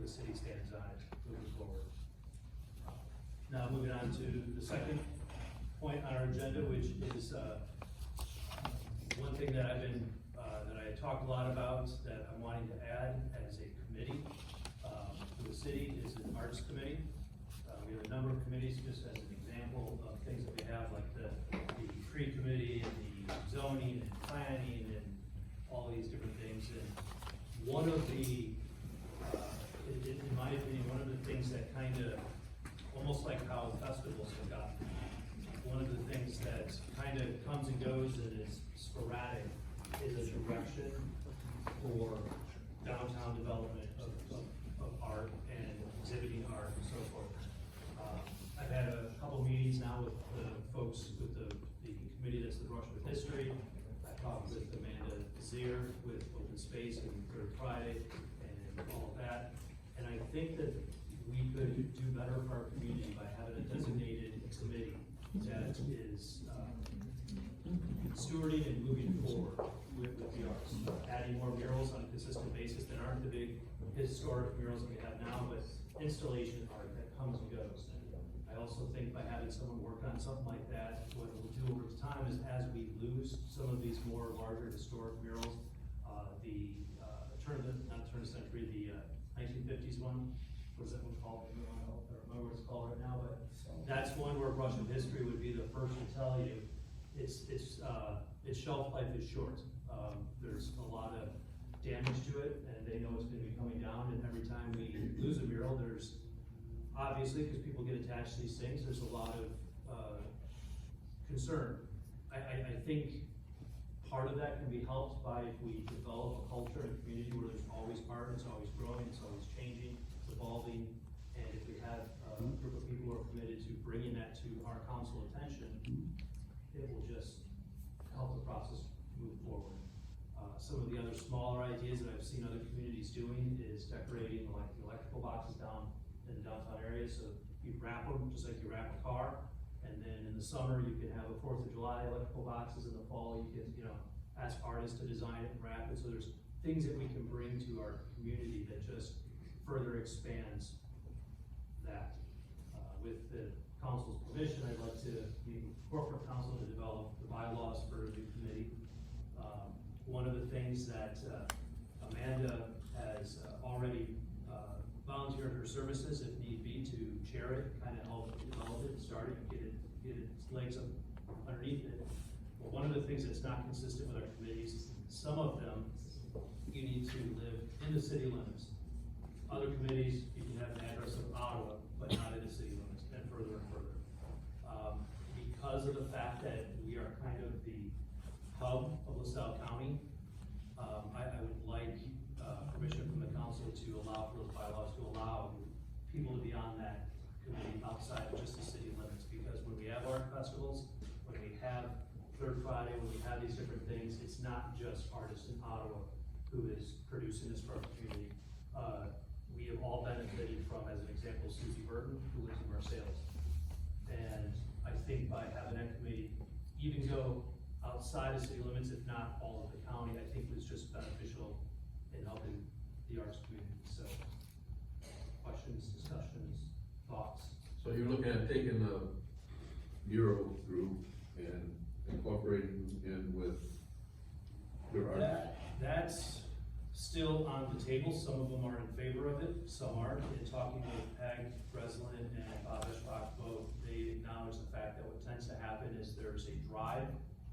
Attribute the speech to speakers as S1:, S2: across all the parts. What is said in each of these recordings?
S1: city stands on it moving forward. Now moving on to the second point on our agenda, which is one thing that I've been, that I talked a lot about that I'm wanting to add as a committee to the city is an arts committee. We have a number of committees, just as an example of things that we have, like the tree committee and the zoning and planning and all these different things. And one of the, in my opinion, one of the things that kind of, almost like how festivals have gotten, one of the things that kind of comes and goes and is sporadic is a direction for downtown development of art and exhibiting art and so forth. I've had a couple meetings now with the folks with the committee that's the Brush with History. I talked with Amanda Zier with Open Space and Third Friday and all of that. And I think that we could do better for our community by having a designated committee that is stewarding and moving forward with the arts. Adding more murals on a consistent basis that aren't the big historic murals that we have now, but installation art that comes and goes. I also think by having someone work on something like that, what it will do over time is as we lose some of these more larger historic murals, the not turn of the century, the 1950s one, what is that one called? I don't remember what it's called right now, but that's one where Brush of History would be the first to tell you its shelf life is short. There's a lot of damage to it, and they know it's going to be coming down. And every time we lose a mural, there's obviously, because people get attached to these things, there's a lot of concern. I think part of that can be helped by if we develop a culture and community where there's always art, it's always growing, it's always changing, it's evolving, and if we have a group of people who are committed to bringing that to our council attention, it will just help the process move forward. Some of the other smaller ideas that I've seen other communities doing is decorating like the electrical boxes down in the downtown area, so you wrap them just like you wrap a car. And then in the summer, you can have a 4th of July electrical boxes. In the fall, you can, ask artists to design it and wrap it. So there's things that we can bring to our community that just further expands that. With the council's permission, I'd like to meet with corporate council to develop the bylaws for the committee. One of the things that Amanda has already volunteered her services, if need be, to chair it, kind of help develop it, start it, get its legs up underneath it. But one of the things that's not consistent with our committees, some of them, you need to live in the city limits. Other committees, you can have an address of Ottawa, but not in the city limits, and further and further. Because of the fact that we are kind of the hub of LaSalle County, I would like permission from the council to allow for those bylaws to allow people to be on that committee outside of just the city limits. Because when we have art festivals, when we have Third Friday, when we have these different things, it's not just artists in Ottawa who is producing this for our community. We have all benefited from, as an example, Susie Burton, who lives in Marseilles. And I think by having that committee even go outside of city limits, if not all of the county, I think was just beneficial in helping the arts community. So, questions, discussions, thoughts?
S2: So you're looking at taking the mural group and incorporating in with your art?
S1: That's still on the table. Some of them are in favor of it, some aren't. In talking with Peg Breslin and Bob Eschbach, both, they acknowledge the fact that what tends to happen is there's a drive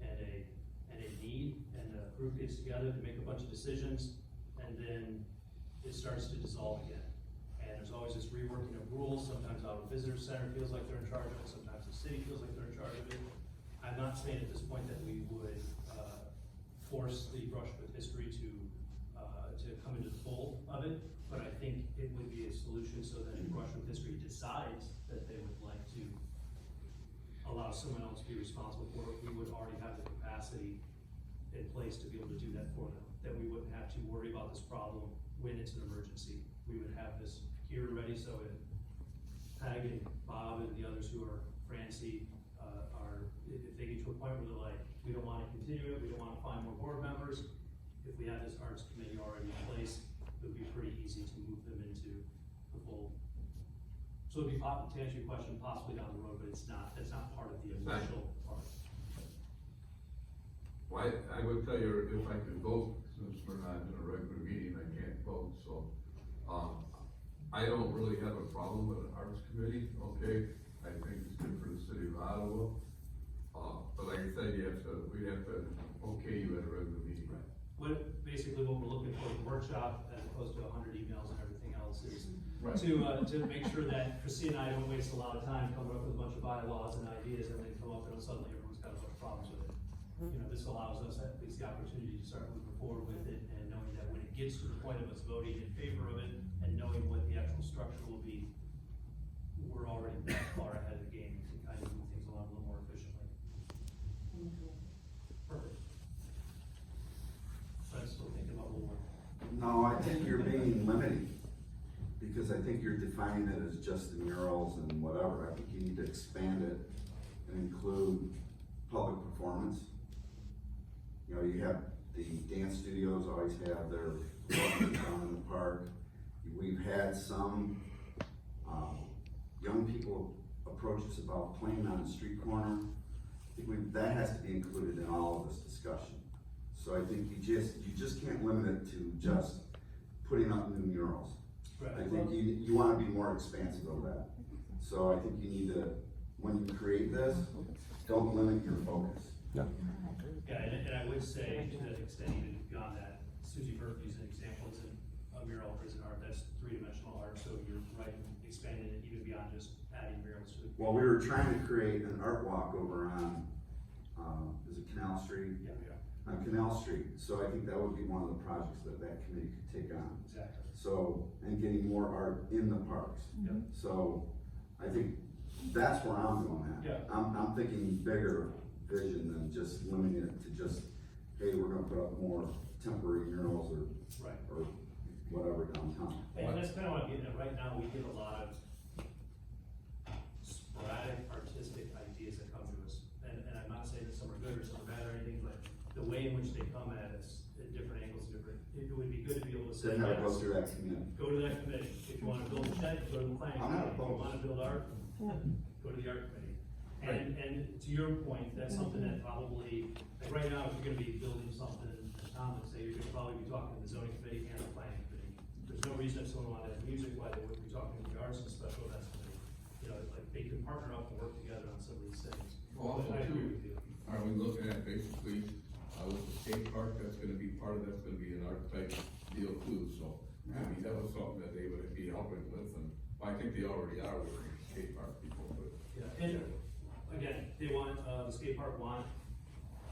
S1: and a need, and the group gets together to make a bunch of decisions, and then it starts to dissolve again. And there's always this reworking of rules. Sometimes our visitor center feels like they're in charge of it, sometimes the city feels like they're in charge of it. I'm not saying at this point that we would force the Brush with History to come into the fold of it, but I think it would be a solution so that if Brush with History decides that they would like to allow someone else to be responsible for it, we would already have the capacity in place to be able to do that for them. That we wouldn't have to worry about this problem when it's an emergency. We would have this here ready, so if Peg and Bob and the others who are Francie if they get to a point where they're like, we don't want to continue it, we don't want to find more board members, if we have this arts committee already in place, it would be pretty easy to move them into So it'd be, to answer your question, possibly down the road, but it's not, that's not part of the initial part.
S2: Well, I would tell you if I could vote, since we're not in a regular meeting, I can't vote, so, I don't really have a problem with an arts committee, okay? I think it's good for the city of Ottawa. But like I said, we have to, okay, you at a regular meeting.
S1: Right. Basically what we're looking for in the workshop, as opposed to 100 emails and everything else, is
S2: Right.
S1: to make sure that Chrissy and I don't waste a lot of time coming up with a bunch of bylaws and ideas, and then come up and suddenly everyone's got a bunch of problems with it. You know, this allows us at least the opportunity to start moving forward with it, and knowing that when it gets to the point of us voting in favor of it, and knowing what the actual structure will be, we're already that far ahead of the game to kind of move things along a little more efficiently. Perfect. So I'm still thinking about Woolworth.
S3: No, I think you're being limited, because I think you're defining it as just the murals and whatever. I think you need to expand it and include public performance. You know, you have the dance studios always have their programs down in the park. We've had some, young people approach us about playing on the street corner. I think that has to be included in all of this discussion. So I think you just can't limit it to just putting up new murals.
S1: Right.
S3: I think you wanna be more expansive of that. So I think you need to, when you create this, don't limit your focus.
S4: Yeah.
S1: Yeah, and I would say, to that extent, even beyond that, Susie Murphy's an example, isn't a mural or is an art, that's three-dimensional art, so you're right, expanding it even beyond just adding murals to it.
S3: Well, we were trying to create an art walk over on, is it Canal Street?
S1: Yeah, we are,
S3: On Canal Street, so I think that would be one of the projects that committee could take on.
S1: exactly.
S3: So, and getting more art in the parks.
S1: Yep.
S3: So, I think that's where I'm going at.
S1: Yeah.
S3: I'm thinking bigger vision than just limiting it to just, hey, we're gonna put up more temporary murals
S1: Right.
S3: or whatever downtown.
S1: And that's kind of what I'm getting at, right now, we get a lot of sporadic artistic ideas that come to us. And I'm not saying that some are good or some are bad or anything, but the way in which they come at us at different angles, it would be good to be able to say,
S3: Then how to go
S1: yes,
S3: through that community.
S1: go to that committee. If you wanna build a shed, go to the planning
S3: I'm not
S1: committee. If you
S3: opposed.
S1: wanna build art, go to the art committee. And to your point, that's something that probably, like right now, if you're gonna be building something, as Tom would say, you're gonna probably be talking to the zoning committee and the planning committee. There's no reason if someone wanted to have music, why they wouldn't be talking to the arts and special events committee. You know, like, they can partner up and work together on some of these things.
S2: Well, also
S1: I agree
S2: too,
S1: with you.
S2: are we looking at basically, with the skate park, that's gonna be part of, that's gonna be an art type deal too, so. I mean, that was something that they would be helping with, and I think they already are with the skate park people, but.
S1: Yeah, and again, they want, the skate park want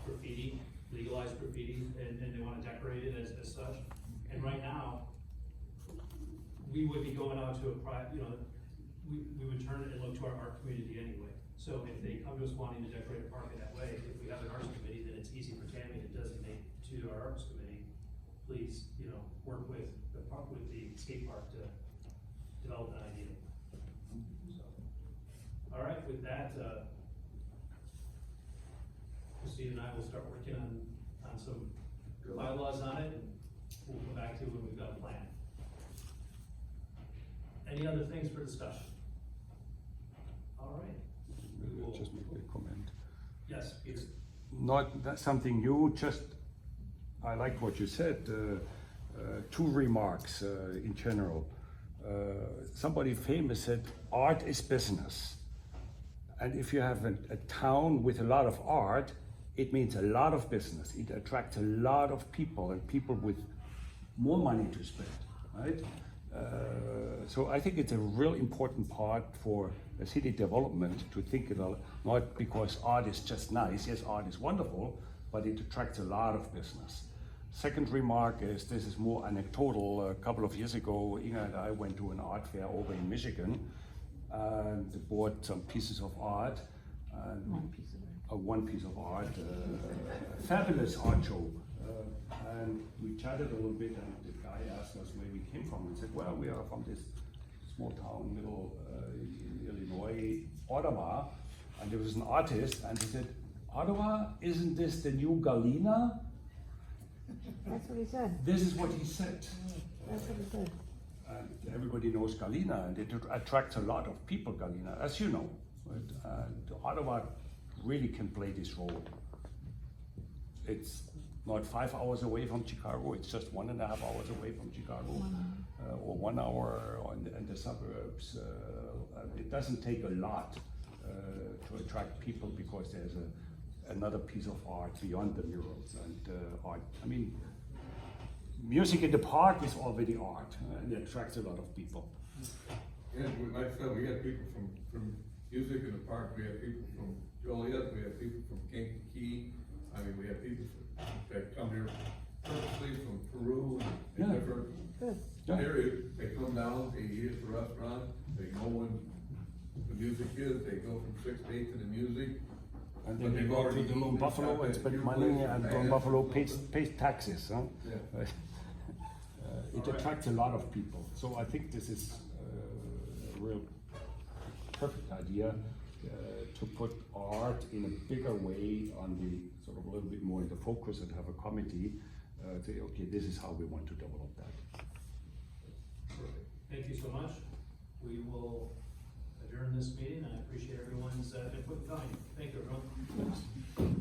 S1: graffiti, legalized graffiti, and they wanna decorate it as such. And right now, we would be going out to we would turn it and look to our art community anyway. So if they come to us wanting to decorate a park in that way, if we have an arts committee, then it's easy for Tammy to designate to our arts committee, please, work with the park, with the skate park to develop an idea. So, all right, with that, Christine and I will start working on some bylaws on it, and we'll come back to it when we've got a plan. Any other things for discussion? All right. We will-
S4: Just make a comment.
S1: Yes, Peter.
S4: Not that something new, just, I like what you said, two remarks in general. Somebody famous said, art is business. And if you have a town with a lot of art, it means a lot of business. It attracts a lot of people and people with more money to spend, right? So I think it's a real important part for a city development to think about, not because art is just nice. Yes, art is wonderful, but it attracts a lot of business. Second remark is, this is more anecdotal. A couple of years ago, Inga and I went to an art fair over in Michigan and bought some pieces of art. One piece of art, a fabulous art show. And we chatted a little bit, and the guy asked us where we came from. We said, well, we are from this small town, middle in Illinois, Ottawa. And there was an artist, and he said, Ottawa, isn't this the new Galena?
S5: That's what he said.
S4: This is what he said.
S5: That's what he said.
S4: And everybody knows Galena, and it attracts a lot of people, Galena, as you know. Right? And Ottawa really can play this role. It's not 5 hours away from Chicago, it's just 1.5 hours away from Chicago, or 1 hour in the suburbs. It doesn't take a lot to attract people because there's another piece of art beyond the murals and art. I mean, music in the park is already art, and it attracts a lot of people.
S2: Yeah, like I said, we had people from music in the park, we had people from Joliet, we had people from Kankakee. I mean, we have people that come here purposely from Peru and
S4: Yeah.
S2: different
S4: Yeah.
S2: areas. They come down, they eat at the restaurant, they know when the music is, they go from 6 to 8 to the music.
S4: And
S2: But
S4: then they
S2: they've
S4: go to
S2: already
S4: the
S2: eaten
S4: Lone
S2: and
S4: Buffalo
S2: shot
S4: and
S2: that
S4: spend
S2: few
S4: money,
S2: places
S4: and
S2: they
S4: Lone
S2: had.
S4: Buffalo pays taxes. Huh?
S2: Yeah.
S4: It attracts a lot of people. So I think this is a real perfect idea to put art in a bigger way on the sort of a little bit more in the focus, and have a committee say, okay, this is how we want to develop that.
S1: Thank you so much. We will adjourn this meeting, and I appreciate everyone's input and time. Thank you, everyone.
S4: Thanks.